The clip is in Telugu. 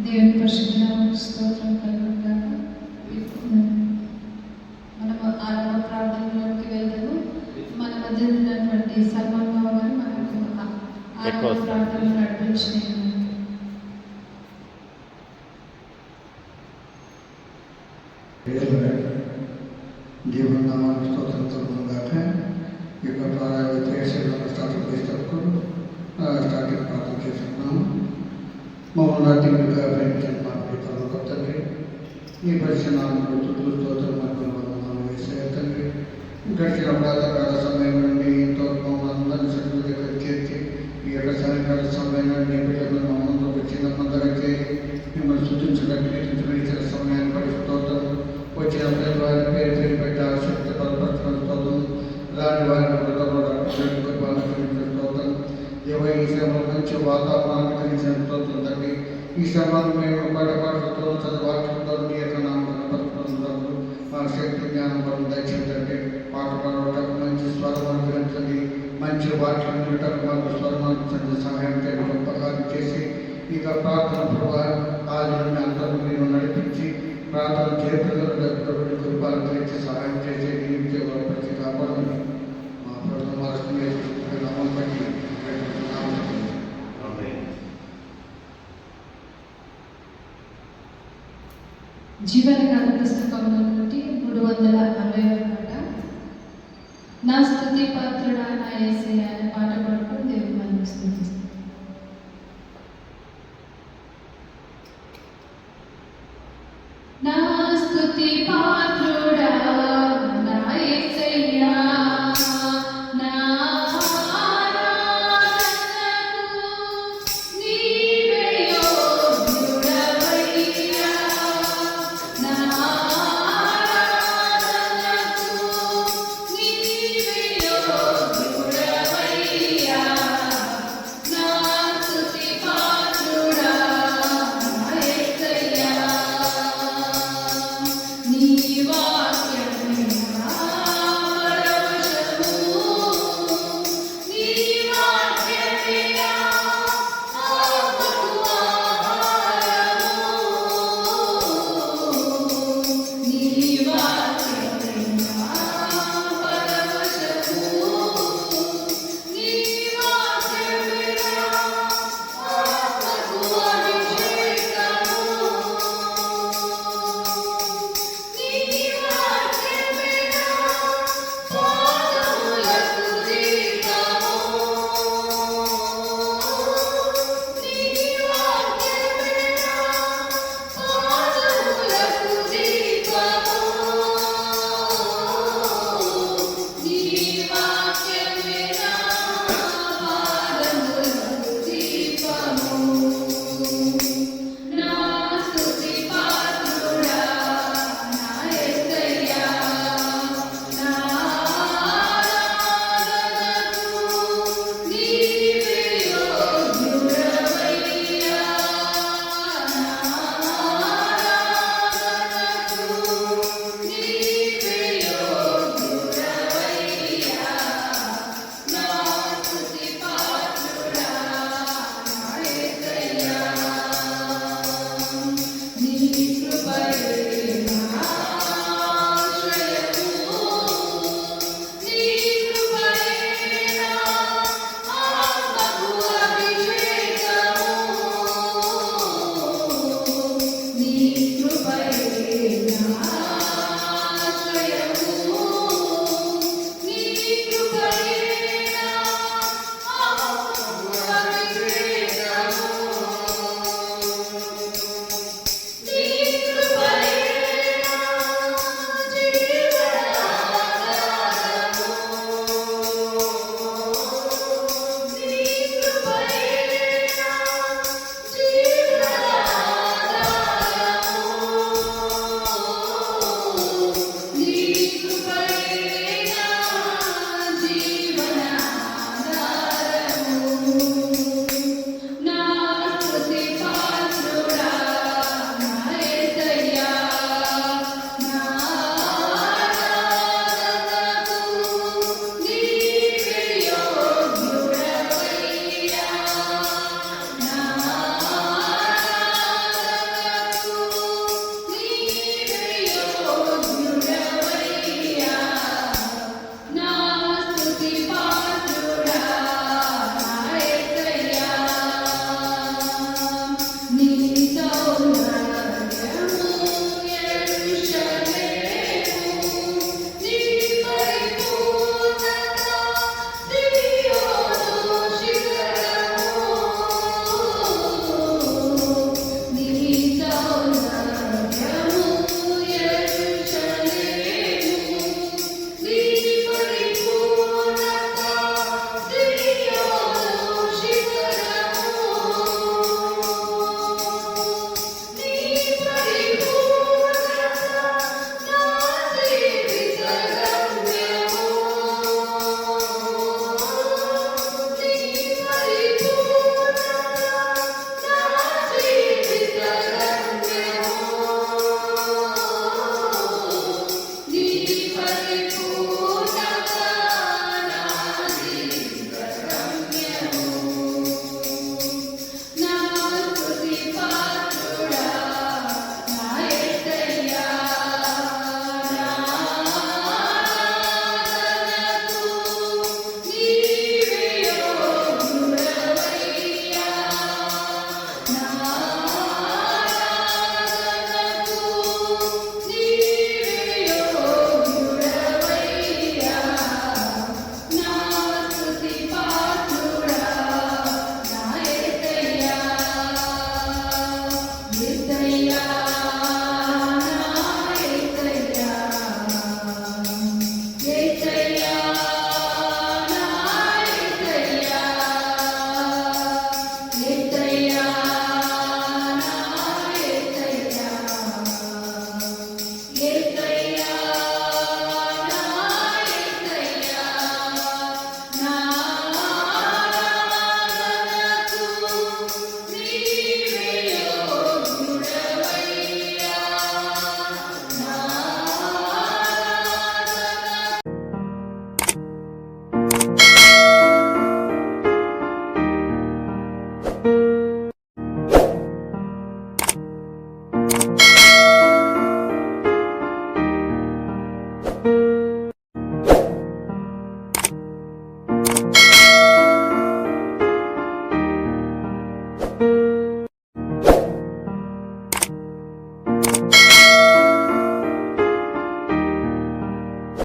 దేవుని పరిశుద్ధ నామమునకు స్తోత్రం కలుగును గాక. మనము ఆరంభ ప్రార్థనలోకి వెళ్దాము. మన మధ్య ఉన్నటువంటి సల్మాన్ బాబు గారు మనకు ఆరంభ ప్రార్థనలు నడిపించినారు. దేవుని నామానికి స్తోత్రం కలుగును గాక. ఈ యొక్క స్టార్టింగ్ ప్రార్థన చేస్తున్నాము. మమ్మల్ని అతిగా ప్రేమించిన మా ప్రియతమ తండ్రి, ఈ పరిచయాలను చుట్టూ స్తోత్రం మనం వేసే తండ్రి, గడిచిన ప్రాతకాల సమయం నుండి ఎంతో మమ్మల్ని అందరినీ సభ్యుల దగ్గర చేర్చి ఈ యొక్క సాయంకాల సమయం నుండి బిడ్డలను మమ్మల్ని వచ్చిన మందరం చేయి మిమ్మల్ని సూచించడానికి ఇచ్చిన సమయాన్ని పడి స్తోత్రం. వచ్చిన ప్రతి వారి పేరు పేరు పెట్టి ఆసక్తి బలపరచుకున్న స్తోత్రం. రాని వారిని స్తోత్రం. ఈ శ్రమలో మంచి వాతావరణాన్ని కలిగించిన స్తోత్రం తండ్రి. ఈ శ్రమను మేము పాఠపాఠలతో చదువాక్యంతో మీ యొక్క నామకరణ పరచుకున్నప్పుడు మా శక్తి జ్ఞానం వల్ల దయచేయండి. పాట పాడటం మంచి స్వరమాన్ని పెంచండి, మంచి వాక్యం వినటం మాకు స్వరమాన్ని సహాయం చేయడం ఉపకారం చేసి ఇక ప్రార్థన ప్రభావం ఆదిని అందరూ మీరు నడిపించి ప్రార్థన చేతులు కృపాలు తెచ్చి సహాయం చేసే ప్రతి కాపాడండి. మా ప్రభుత్వం నామం బట్టి జీవనకాల పుస్తకంలో నుండి 360వ పాట, నా స్తుతి పాత్రుడా నా యేసయ్యా అనే పాట పాడుకొని దేవుని మనం స్తుతిస్తాం. నా స్తుతి